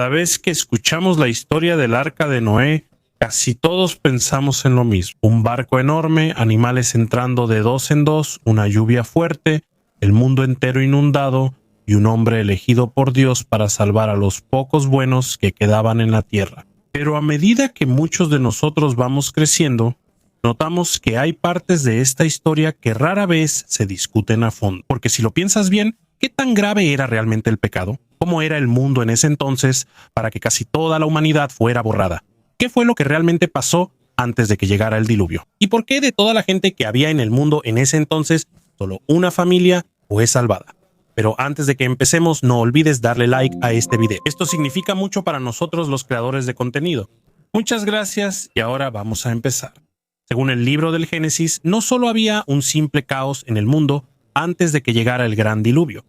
Cada vez que escuchamos la historia del Arca de Noé, casi todos pensamos en lo mismo. Un barco enorme, animales entrando de dos en dos, una lluvia fuerte, el mundo entero inundado y un hombre elegido por Dios para salvar a los pocos buenos que quedaban en la tierra. Pero a medida que muchos de nosotros vamos creciendo, notamos que hay partes de esta historia que rara vez se discuten a fondo. Porque si lo piensas bien, ¿qué tan grave era realmente el pecado? ¿Cómo era el mundo en ese entonces para que casi toda la humanidad fuera borrada? ¿Qué fue lo que realmente pasó antes de que llegara el diluvio? ¿Y por qué de toda la gente que había en el mundo en ese entonces, solo una familia fue salvada? Pero antes de que empecemos, no olvides darle like a este video. Esto significa mucho para nosotros los creadores de contenido. Muchas gracias y ahora vamos a empezar. Según el libro del Génesis, no solo había un simple caos en el mundo antes de que llegara el gran diluvio.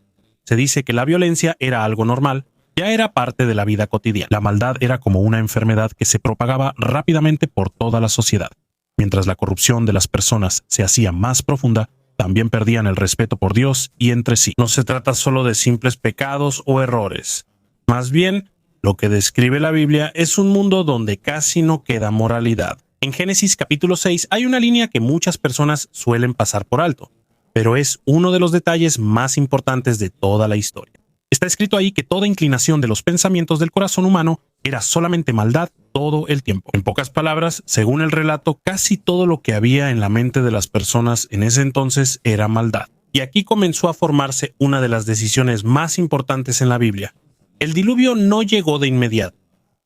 Se dice que la violencia era algo normal, ya era parte de la vida cotidiana. La maldad era como una enfermedad que se propagaba rápidamente por toda la sociedad. Mientras la corrupción de las personas se hacía más profunda, también perdían el respeto por Dios y entre sí. No se trata solo de simples pecados o errores. Más bien, lo que describe la Biblia es un mundo donde casi no queda moralidad. En Génesis capítulo 6 hay una línea que muchas personas suelen pasar por alto, pero es uno de los detalles más importantes de toda la historia. Está escrito ahí que toda inclinación de los pensamientos del corazón humano era solamente maldad todo el tiempo. En pocas palabras, según el relato, casi todo lo que había en la mente de las personas en ese entonces era maldad. Y aquí comenzó a formarse una de las decisiones más importantes en la Biblia. El diluvio no llegó de inmediato.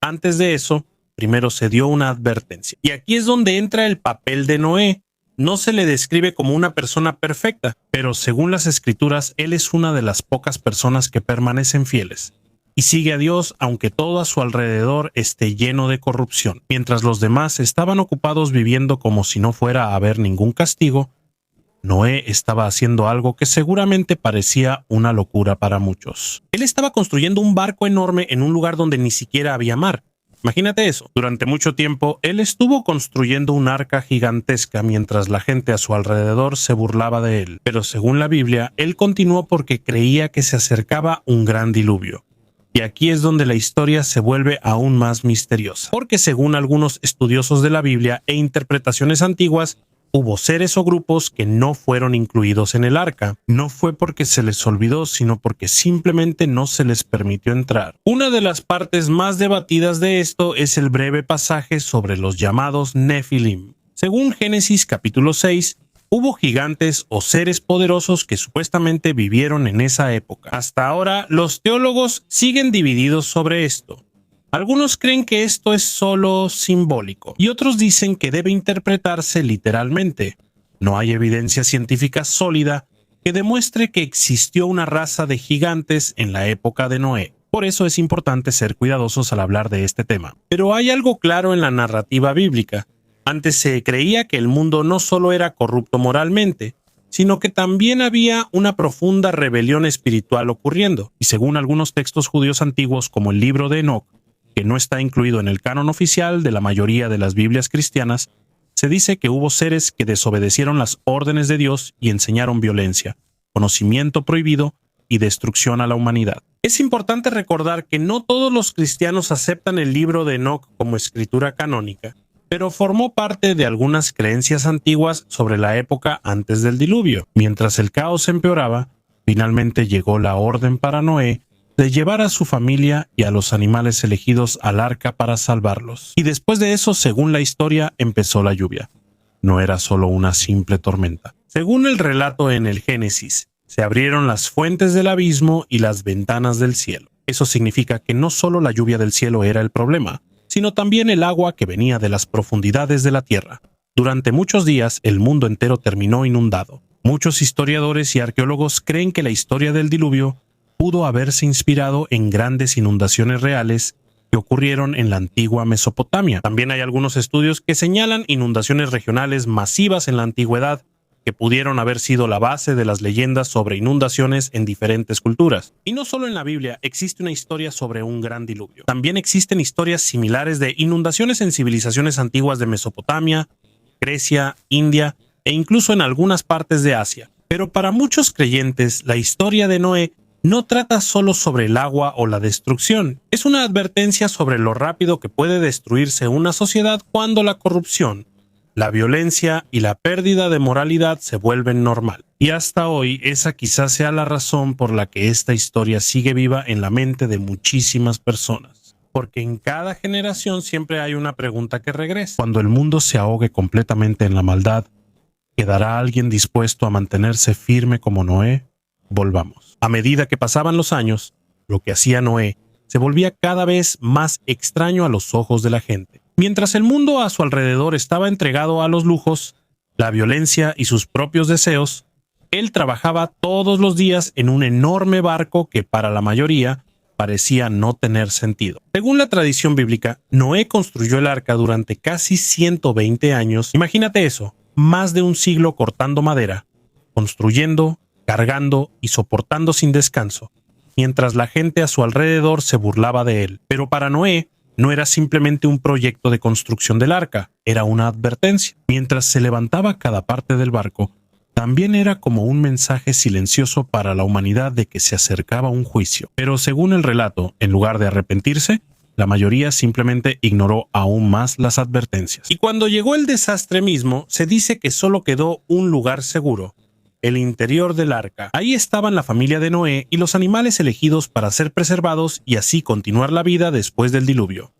Antes de eso, primero se dio una advertencia. Y aquí es donde entra el papel de Noé. No se le describe como una persona perfecta, pero según las escrituras, él es una de las pocas personas que permanecen fieles y sigue a Dios aunque todo a su alrededor esté lleno de corrupción. Mientras los demás estaban ocupados viviendo como si no fuera a haber ningún castigo, Noé estaba haciendo algo que seguramente parecía una locura para muchos. Él estaba construyendo un barco enorme en un lugar donde ni siquiera había mar. Imagínate eso. Durante mucho tiempo, él estuvo construyendo un arca gigantesca mientras la gente a su alrededor se burlaba de él. Pero según la Biblia, él continuó porque creía que se acercaba un gran diluvio. Y aquí es donde la historia se vuelve aún más misteriosa. Porque según algunos estudiosos de la Biblia e interpretaciones antiguas, hubo seres o grupos que no fueron incluidos en el arca. No fue porque se les olvidó, sino porque simplemente no se les permitió entrar. Una de las partes más debatidas de esto es el breve pasaje sobre los llamados Nefilim. Según Génesis capítulo 6, hubo gigantes o seres poderosos que supuestamente vivieron en esa época. Hasta ahora, los teólogos siguen divididos sobre esto. Algunos creen que esto es solo simbólico y otros dicen que debe interpretarse literalmente. No hay evidencia científica sólida que demuestre que existió una raza de gigantes en la época de Noé. Por eso es importante ser cuidadosos al hablar de este tema. Pero hay algo claro en la narrativa bíblica. Antes se creía que el mundo no solo era corrupto moralmente, sino que también había una profunda rebelión espiritual ocurriendo. Y según algunos textos judíos antiguos como el libro de Enoc, que no está incluido en el canon oficial de la mayoría de las Biblias cristianas, se dice que hubo seres que desobedecieron las órdenes de Dios y enseñaron violencia, conocimiento prohibido y destrucción a la humanidad. Es importante recordar que no todos los cristianos aceptan el libro de Enoc como escritura canónica, pero formó parte de algunas creencias antiguas sobre la época antes del diluvio. Mientras el caos empeoraba, finalmente llegó la orden para Noé de llevar a su familia y a los animales elegidos al arca para salvarlos. Y después de eso, según la historia, empezó la lluvia. No era solo una simple tormenta. Según el relato en el Génesis, se abrieron las fuentes del abismo y las ventanas del cielo. Eso significa que no solo la lluvia del cielo era el problema, sino también el agua que venía de las profundidades de la tierra. Durante muchos días, el mundo entero terminó inundado. Muchos historiadores y arqueólogos creen que la historia del diluvio pudo haberse inspirado en grandes inundaciones reales que ocurrieron en la antigua Mesopotamia. También hay algunos estudios que señalan inundaciones regionales masivas en la antigüedad que pudieron haber sido la base de las leyendas sobre inundaciones en diferentes culturas. Y no solo en la Biblia existe una historia sobre un gran diluvio. También existen historias similares de inundaciones en civilizaciones antiguas de Mesopotamia, Grecia, India e incluso en algunas partes de Asia. Pero para muchos creyentes, la historia de Noé no trata solo sobre el agua o la destrucción, es una advertencia sobre lo rápido que puede destruirse una sociedad cuando la corrupción, la violencia y la pérdida de moralidad se vuelven normal. Y hasta hoy esa quizás sea la razón por la que esta historia sigue viva en la mente de muchísimas personas. Porque en cada generación siempre hay una pregunta que regresa. Cuando el mundo se ahogue completamente en la maldad, ¿quedará alguien dispuesto a mantenerse firme como Noé? Volvamos. A medida que pasaban los años, lo que hacía Noé se volvía cada vez más extraño a los ojos de la gente. Mientras el mundo a su alrededor estaba entregado a los lujos, la violencia y sus propios deseos, él trabajaba todos los días en un enorme barco que para la mayoría parecía no tener sentido. Según la tradición bíblica, Noé construyó el arca durante casi 120 años. Imagínate eso, más de un siglo cortando madera, construyendo, cargando y soportando sin descanso, mientras la gente a su alrededor se burlaba de él. Pero para Noé no era simplemente un proyecto de construcción del arca, era una advertencia. Mientras se levantaba cada parte del barco, también era como un mensaje silencioso para la humanidad de que se acercaba un juicio. Pero según el relato, en lugar de arrepentirse, la mayoría simplemente ignoró aún más las advertencias. Y cuando llegó el desastre mismo, se dice que solo quedó un lugar seguro: el interior del arca. Ahí estaban la familia de Noé y los animales elegidos para ser preservados y así continuar la vida después del diluvio.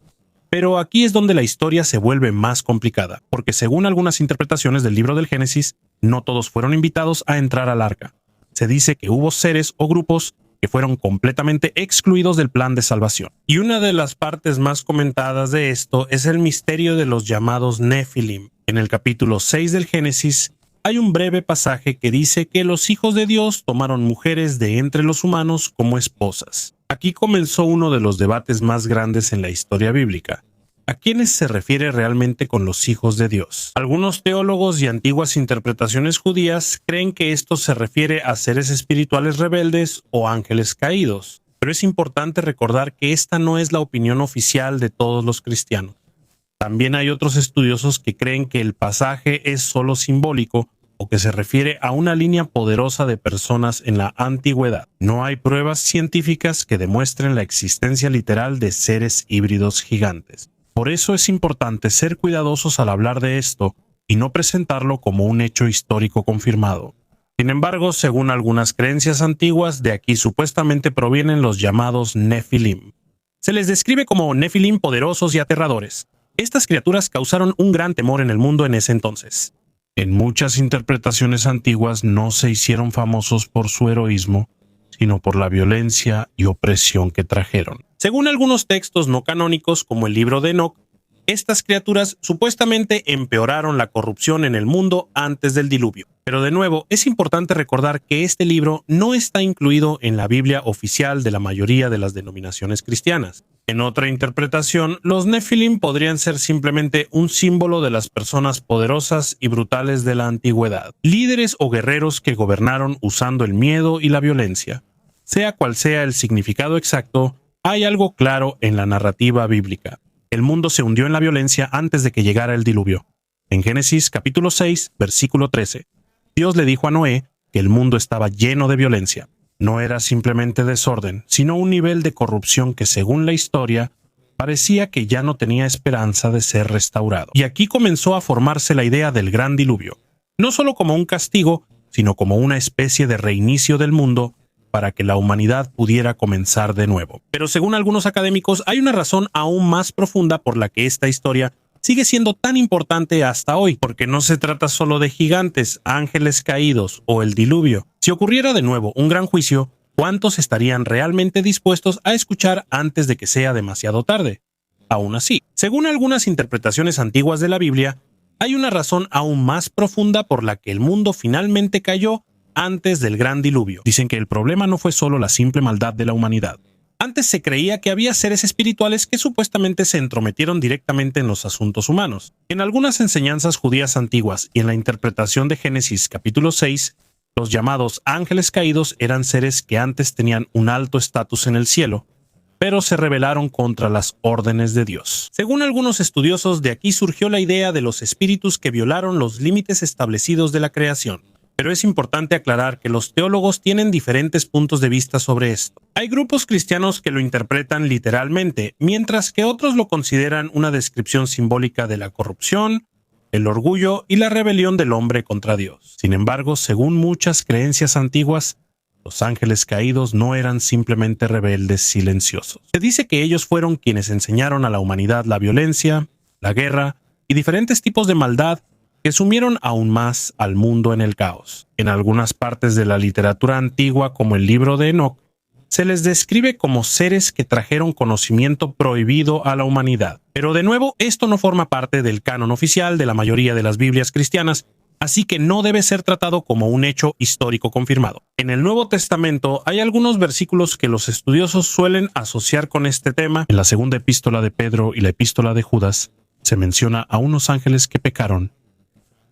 Pero aquí es donde la historia se vuelve más complicada, porque según algunas interpretaciones del libro del Génesis, no todos fueron invitados a entrar al arca. Se dice que hubo seres o grupos que fueron completamente excluidos del plan de salvación. Y una de las partes más comentadas de esto es el misterio de los llamados Nefilim. En el capítulo 6 del Génesis, hay un breve pasaje que dice que los hijos de Dios tomaron mujeres de entre los humanos como esposas. Aquí comenzó uno de los debates más grandes en la historia bíblica. ¿A quiénes se refiere realmente con los hijos de Dios? Algunos teólogos y antiguas interpretaciones judías creen que esto se refiere a seres espirituales rebeldes o ángeles caídos. Pero es importante recordar que esta no es la opinión oficial de todos los cristianos. También hay otros estudiosos que creen que el pasaje es solo simbólico o que se refiere a una línea poderosa de personas en la antigüedad. No hay pruebas científicas que demuestren la existencia literal de seres híbridos gigantes. Por eso es importante ser cuidadosos al hablar de esto y no presentarlo como un hecho histórico confirmado. Sin embargo, según algunas creencias antiguas, de aquí supuestamente provienen los llamados Nefilim. Se les describe como Nefilim poderosos y aterradores. Estas criaturas causaron un gran temor en el mundo en ese entonces. En muchas interpretaciones antiguas no se hicieron famosos por su heroísmo, sino por la violencia y opresión que trajeron. Según algunos textos no canónicos, como el libro de Enoc, estas criaturas supuestamente empeoraron la corrupción en el mundo antes del diluvio. Pero de nuevo, es importante recordar que este libro no está incluido en la Biblia oficial de la mayoría de las denominaciones cristianas. En otra interpretación, los Nefilim podrían ser simplemente un símbolo de las personas poderosas y brutales de la antigüedad, líderes o guerreros que gobernaron usando el miedo y la violencia. Sea cual sea el significado exacto, hay algo claro en la narrativa bíblica. El mundo se hundió en la violencia antes de que llegara el diluvio. En Génesis capítulo 6, versículo 13, Dios le dijo a Noé que el mundo estaba lleno de violencia. No era simplemente desorden, sino un nivel de corrupción que, según la historia, parecía que ya no tenía esperanza de ser restaurado. Y aquí comenzó a formarse la idea del gran diluvio, no solo como un castigo, sino como una especie de reinicio del mundo para que la humanidad pudiera comenzar de nuevo. Pero según algunos académicos, hay una razón aún más profunda por la que esta historia sigue siendo tan importante hasta hoy, porque no se trata solo de gigantes, ángeles caídos o el diluvio. Si ocurriera de nuevo un gran juicio, ¿cuántos estarían realmente dispuestos a escuchar antes de que sea demasiado tarde? Aún así, según algunas interpretaciones antiguas de la Biblia, hay una razón aún más profunda por la que el mundo finalmente cayó antes del gran diluvio. Dicen que el problema no fue solo la simple maldad de la humanidad. Antes se creía que había seres espirituales que supuestamente se entrometieron directamente en los asuntos humanos. En algunas enseñanzas judías antiguas y en la interpretación de Génesis capítulo 6, los llamados ángeles caídos eran seres que antes tenían un alto estatus en el cielo, pero se rebelaron contra las órdenes de Dios. Según algunos estudiosos, de aquí surgió la idea de los espíritus que violaron los límites establecidos de la creación. Pero es importante aclarar que los teólogos tienen diferentes puntos de vista sobre esto. Hay grupos cristianos que lo interpretan literalmente, mientras que otros lo consideran una descripción simbólica de la corrupción, el orgullo y la rebelión del hombre contra Dios. Sin embargo, según muchas creencias antiguas, los ángeles caídos no eran simplemente rebeldes silenciosos. Se dice que ellos fueron quienes enseñaron a la humanidad la violencia, la guerra y diferentes tipos de maldad que sumieron aún más al mundo en el caos. En algunas partes de la literatura antigua, como el libro de Enoc, se les describe como seres que trajeron conocimiento prohibido a la humanidad. Pero de nuevo, esto no forma parte del canon oficial de la mayoría de las Biblias cristianas, así que no debe ser tratado como un hecho histórico confirmado. En el Nuevo Testamento hay algunos versículos que los estudiosos suelen asociar con este tema. En la segunda epístola de Pedro y la epístola de Judas se menciona a unos ángeles que pecaron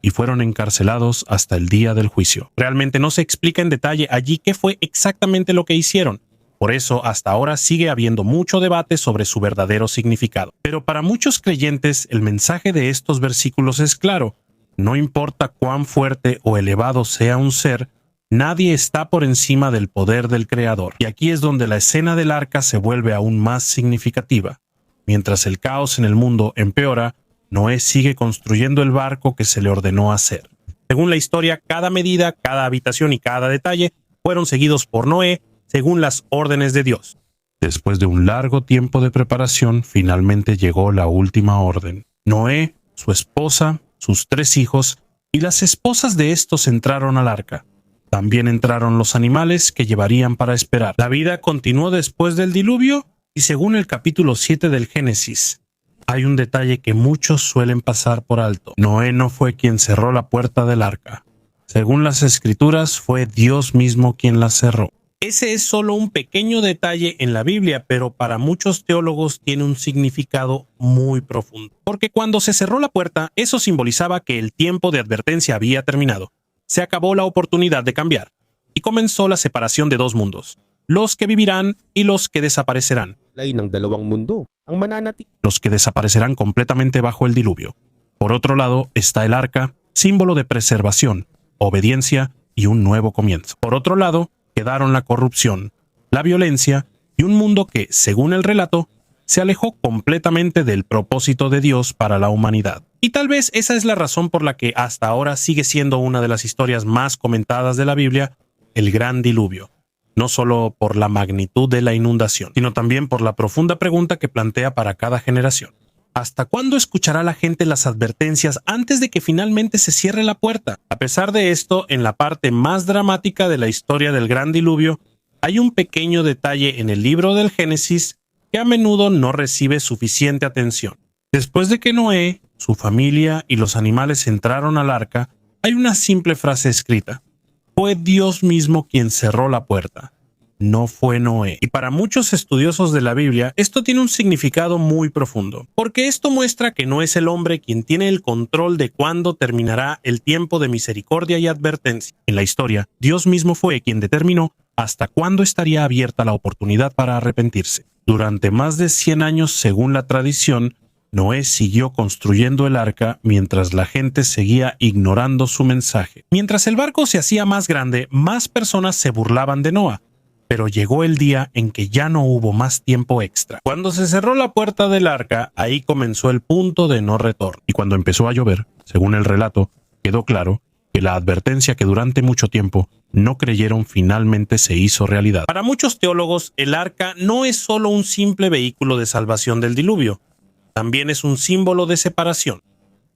y fueron encarcelados hasta el día del juicio. Realmente no se explica en detalle allí qué fue exactamente lo que hicieron. Por eso, hasta ahora sigue habiendo mucho debate sobre su verdadero significado. Pero para muchos creyentes, el mensaje de estos versículos es claro. No importa cuán fuerte o elevado sea un ser, nadie está por encima del poder del Creador. Y aquí es donde la escena del arca se vuelve aún más significativa. Mientras el caos en el mundo empeora, Noé sigue construyendo el barco que se le ordenó hacer. Según la historia, cada medida, cada habitación y cada detalle fueron seguidos por Noé según las órdenes de Dios. Después de un largo tiempo de preparación, finalmente llegó la última orden. Noé, su esposa, sus 3 hijos y las esposas de estos entraron al arca. También entraron los animales que llevarían para esperar. La vida continuó después del diluvio y según el capítulo 7 del Génesis, hay un detalle que muchos suelen pasar por alto. Noé no fue quien cerró la puerta del arca. Según las escrituras, fue Dios mismo quien la cerró. Ese es solo un pequeño detalle en la Biblia, pero para muchos teólogos tiene un significado muy profundo. Porque cuando se cerró la puerta, eso simbolizaba que el tiempo de advertencia había terminado. Se acabó la oportunidad de cambiar. Y comenzó la separación de 2 mundos. Los que vivirán y los que desaparecerán. Los que desaparecerán completamente bajo el diluvio. Por otro lado está el arca, símbolo de preservación, obediencia y un nuevo comienzo. Por otro lado, quedaron la corrupción, la violencia y un mundo que, según el relato, se alejó completamente del propósito de Dios para la humanidad. Y tal vez esa es la razón por la que hasta ahora sigue siendo una de las historias más comentadas de la Biblia, el gran diluvio. No solo por la magnitud de la inundación, sino también por la profunda pregunta que plantea para cada generación. ¿Hasta cuándo escuchará la gente las advertencias antes de que finalmente se cierre la puerta? A pesar de esto, en la parte más dramática de la historia del gran diluvio, hay un pequeño detalle en el libro del Génesis que a menudo no recibe suficiente atención. Después de que Noé, su familia y los animales entraron al arca, hay una simple frase escrita. Fue Dios mismo quien cerró la puerta. No fue Noé. Y para muchos estudiosos de la Biblia, esto tiene un significado muy profundo, porque esto muestra que no es el hombre quien tiene el control de cuándo terminará el tiempo de misericordia y advertencia. En la historia, Dios mismo fue quien determinó hasta cuándo estaría abierta la oportunidad para arrepentirse. Durante más de 100 años, según la tradición, Noé siguió construyendo el arca mientras la gente seguía ignorando su mensaje. Mientras el barco se hacía más grande, más personas se burlaban de Noé. Pero llegó el día en que ya no hubo más tiempo extra. Cuando se cerró la puerta del arca, ahí comenzó el punto de no retorno. Y cuando empezó a llover, según el relato, quedó claro que la advertencia que durante mucho tiempo no creyeron finalmente se hizo realidad. Para muchos teólogos, el arca no es solo un simple vehículo de salvación del diluvio, también es un símbolo de separación.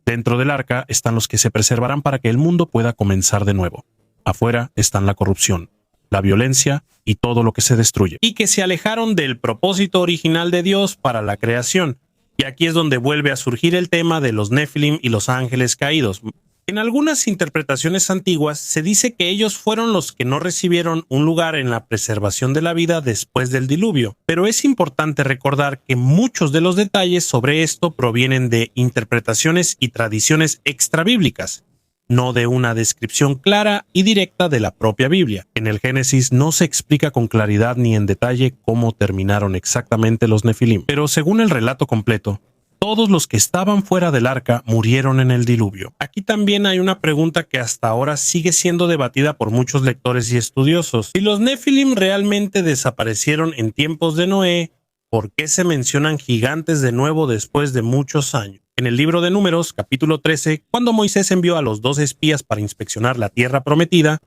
Dentro del arca están los que se preservarán para que el mundo pueda comenzar de nuevo. Afuera están la corrupción, la violencia y todo lo que se destruye, y que se alejaron del propósito original de Dios para la creación. Y aquí es donde vuelve a surgir el tema de los Nefilim y los ángeles caídos. En algunas interpretaciones antiguas se dice que ellos fueron los que no recibieron un lugar en la preservación de la vida después del diluvio, pero es importante recordar que muchos de los detalles sobre esto provienen de interpretaciones y tradiciones extrabíblicas, no de una descripción clara y directa de la propia Biblia. En el Génesis no se explica con claridad ni en detalle cómo terminaron exactamente los Nefilim, pero según el relato completo, todos los que estaban fuera del arca murieron en el diluvio. Aquí también hay una pregunta que hasta ahora sigue siendo debatida por muchos lectores y estudiosos. Si los Nefilim realmente desaparecieron en tiempos de Noé, ¿por qué se mencionan gigantes de nuevo después de muchos años? En el libro de Números, capítulo 13, cuando Moisés envió a los 2 espías para inspeccionar la tierra prometida,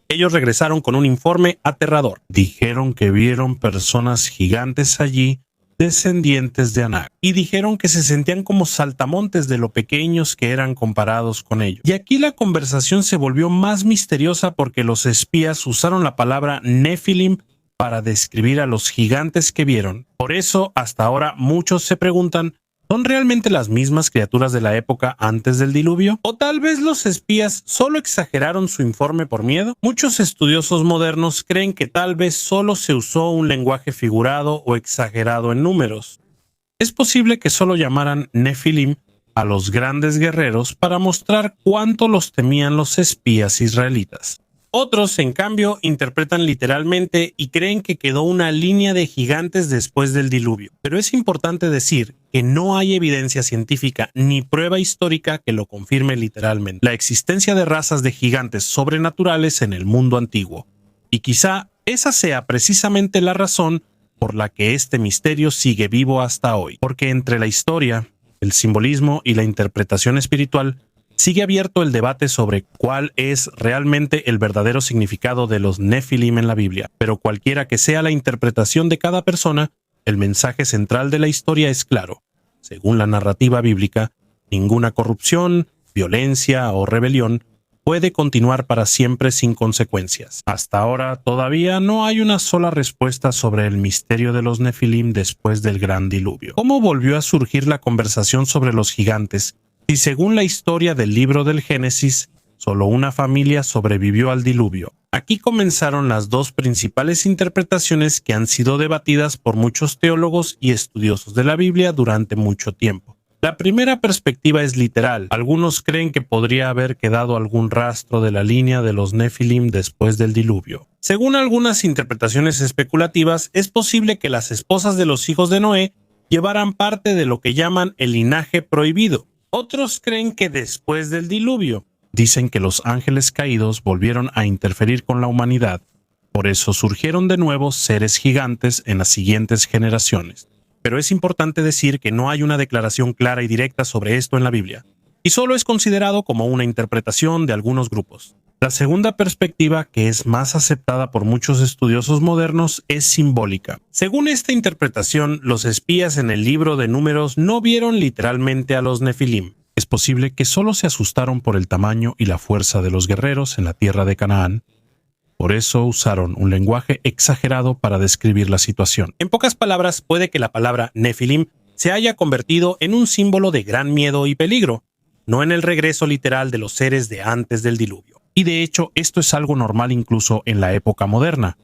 ellos regresaron con un informe aterrador. Dijeron que vieron personas gigantes allí, descendientes de Anak, y dijeron que se sentían como saltamontes de lo pequeños que eran comparados con ellos. Y aquí la conversación se volvió más misteriosa porque los espías usaron la palabra Nefilim para describir a los gigantes que vieron. Por eso, hasta ahora, muchos se preguntan, ¿son realmente las mismas criaturas de la época antes del diluvio? ¿O tal vez los espías solo exageraron su informe por miedo? Muchos estudiosos modernos creen que tal vez solo se usó un lenguaje figurado o exagerado en números. Es posible que solo llamaran Nefilim a los grandes guerreros para mostrar cuánto los temían los espías israelitas. Otros, en cambio, interpretan literalmente y creen que quedó una línea de gigantes después del diluvio. Pero es importante decir que no hay evidencia científica ni prueba histórica que lo confirme literalmente. La existencia de razas de gigantes sobrenaturales en el mundo antiguo. Y quizá esa sea precisamente la razón por la que este misterio sigue vivo hasta hoy. Porque entre la historia, el simbolismo y la interpretación espiritual, sigue abierto el debate sobre cuál es realmente el verdadero significado de los Nefilim en la Biblia. Pero cualquiera que sea la interpretación de cada persona, el mensaje central de la historia es claro. Según la narrativa bíblica, ninguna corrupción, violencia o rebelión puede continuar para siempre sin consecuencias. Hasta ahora todavía no hay una sola respuesta sobre el misterio de los Nefilim después del gran diluvio. ¿Cómo volvió a surgir la conversación sobre los gigantes? Si según la historia del libro del Génesis, solo una familia sobrevivió al diluvio. Aquí comenzaron las 2 principales interpretaciones que han sido debatidas por muchos teólogos y estudiosos de la Biblia durante mucho tiempo. La primera perspectiva es literal. Algunos creen que podría haber quedado algún rastro de la línea de los Nefilim después del diluvio. Según algunas interpretaciones especulativas, es posible que las esposas de los hijos de Noé llevaran parte de lo que llaman el linaje prohibido. Otros creen que después del diluvio, dicen que los ángeles caídos volvieron a interferir con la humanidad. Por eso surgieron de nuevo seres gigantes en las siguientes generaciones. Pero es importante decir que no hay una declaración clara y directa sobre esto en la Biblia, y solo es considerado como una interpretación de algunos grupos. La segunda perspectiva, que es más aceptada por muchos estudiosos modernos, es simbólica. Según esta interpretación, los espías en el libro de Números no vieron literalmente a los Nefilim. Es posible que solo se asustaron por el tamaño y la fuerza de los guerreros en la tierra de Canaán. Por eso usaron un lenguaje exagerado para describir la situación. En pocas palabras, puede que la palabra Nefilim se haya convertido en un símbolo de gran miedo y peligro, no en el regreso literal de los seres de antes del diluvio. Y de hecho, esto es algo normal incluso en la época moderna.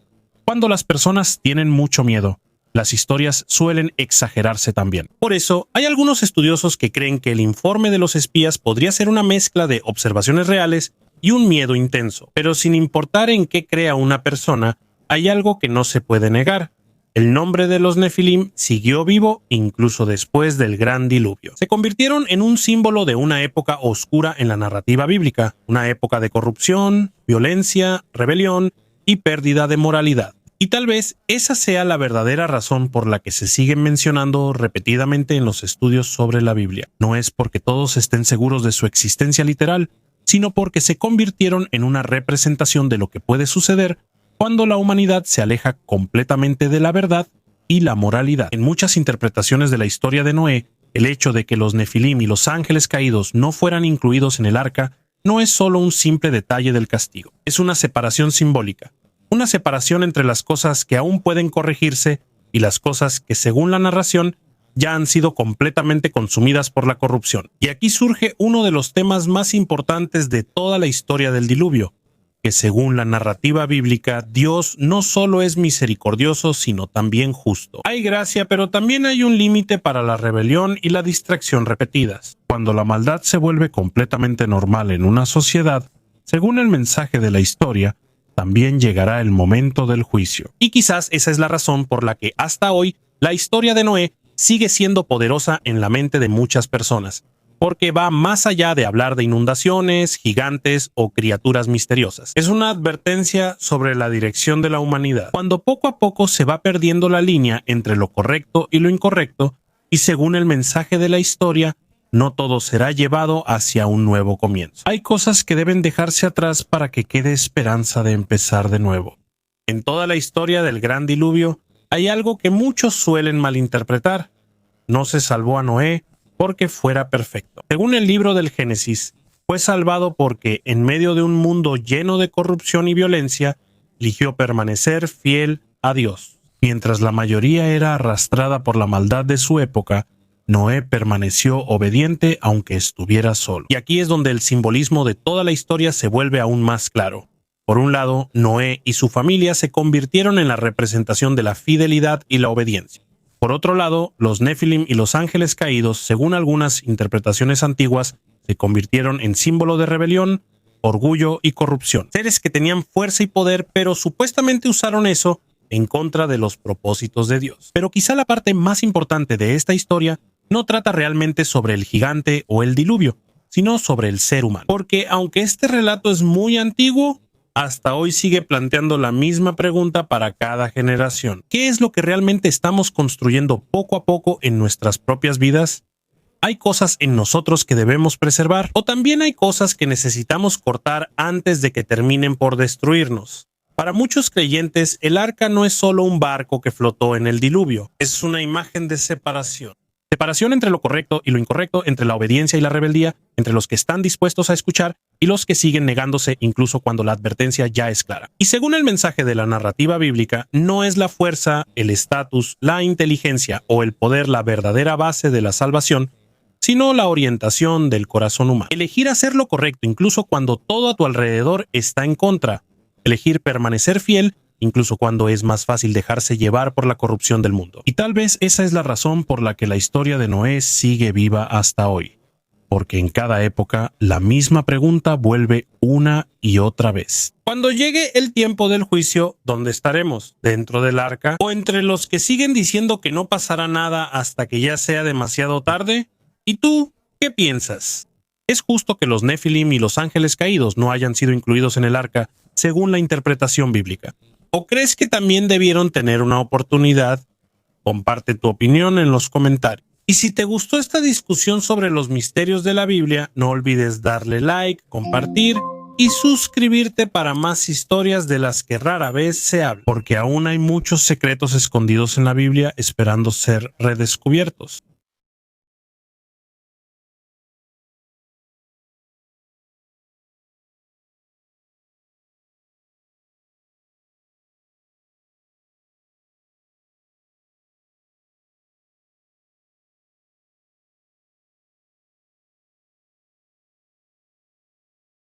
Cuando las personas tienen mucho miedo, las historias suelen exagerarse también. Por eso, hay algunos estudiosos que creen que el informe de los espías podría ser una mezcla de observaciones reales y un miedo intenso. Pero sin importar en qué crea una persona, hay algo que no se puede negar. El nombre de los Nefilim siguió vivo incluso después del gran diluvio. Se convirtieron en un símbolo de una época oscura en la narrativa bíblica, una época de corrupción, violencia, rebelión y pérdida de moralidad. Y tal vez esa sea la verdadera razón por la que se siguen mencionando repetidamente en los estudios sobre la Biblia. No es porque todos estén seguros de su existencia literal, sino porque se convirtieron en una representación de lo que puede suceder cuando la humanidad se aleja completamente de la verdad y la moralidad. En muchas interpretaciones de la historia de Noé, el hecho de que los Nefilim y los ángeles caídos no fueran incluidos en el arca no es solo un simple detalle del castigo, es una separación simbólica, una separación entre las cosas que aún pueden corregirse y las cosas que, según la narración, ya han sido completamente consumidas por la corrupción. Y aquí surge uno de los temas más importantes de toda la historia del diluvio, que según la narrativa bíblica, Dios no solo es misericordioso, sino también justo. Hay gracia, pero también hay un límite para la rebelión y la distracción repetidas. Cuando la maldad se vuelve completamente normal en una sociedad, según el mensaje de la historia, también llegará el momento del juicio. Y quizás esa es la razón por la que hasta hoy la historia de Noé sigue siendo poderosa en la mente de muchas personas, porque va más allá de hablar de inundaciones, gigantes o criaturas misteriosas. Es una advertencia sobre la dirección de la humanidad, cuando poco a poco se va perdiendo la línea entre lo correcto y lo incorrecto, y según el mensaje de la historia, no todo será llevado hacia un nuevo comienzo. Hay cosas que deben dejarse atrás para que quede esperanza de empezar de nuevo. En toda la historia del gran diluvio, hay algo que muchos suelen malinterpretar. No se salvó a Noé porque fuera perfecto. Según el libro del Génesis, fue salvado porque, en medio de un mundo lleno de corrupción y violencia, eligió permanecer fiel a Dios. Mientras la mayoría era arrastrada por la maldad de su época, Noé permaneció obediente aunque estuviera solo. Y aquí es donde el simbolismo de toda la historia se vuelve aún más claro. Por un lado, Noé y su familia se convirtieron en la representación de la fidelidad y la obediencia. Por otro lado, los Nefilim y los ángeles caídos, según algunas interpretaciones antiguas, se convirtieron en símbolo de rebelión, orgullo y corrupción. Seres que tenían fuerza y poder, pero supuestamente usaron eso en contra de los propósitos de Dios. Pero quizá la parte más importante de esta historia no trata realmente sobre el gigante o el diluvio, sino sobre el ser humano. Porque aunque este relato es muy antiguo, hasta hoy sigue planteando la misma pregunta para cada generación. ¿Qué es lo que realmente estamos construyendo poco a poco en nuestras propias vidas? ¿Hay cosas en nosotros que debemos preservar? ¿O también hay cosas que necesitamos cortar antes de que terminen por destruirnos? Para muchos creyentes, el arca no es solo un barco que flotó en el diluvio, es una imagen de separación. Separación entre lo correcto y lo incorrecto, entre la obediencia y la rebeldía, entre los que están dispuestos a escuchar y los que siguen negándose incluso cuando la advertencia ya es clara. Y según el mensaje de la narrativa bíblica, no es la fuerza, el estatus, la inteligencia o el poder la verdadera base de la salvación, sino la orientación del corazón humano. Elegir hacer lo correcto incluso cuando todo a tu alrededor está en contra. Elegir permanecer fiel incluso cuando es más fácil dejarse llevar por la corrupción del mundo. Y tal vez esa es la razón por la que la historia de Noé sigue viva hasta hoy. Porque en cada época la misma pregunta vuelve una y otra vez. Cuando llegue el tiempo del juicio, ¿dónde estaremos? ¿Dentro del arca? ¿O entre los que siguen diciendo que no pasará nada hasta que ya sea demasiado tarde? ¿Y tú qué piensas? ¿Es justo que los Nefilim y los ángeles caídos no hayan sido incluidos en el arca según la interpretación bíblica? ¿O crees que también debieron tener una oportunidad? Comparte tu opinión en los comentarios. Y si te gustó esta discusión sobre los misterios de la Biblia, no olvides darle like, compartir y suscribirte para más historias de las que rara vez se habla, porque aún hay muchos secretos escondidos en la Biblia esperando ser redescubiertos.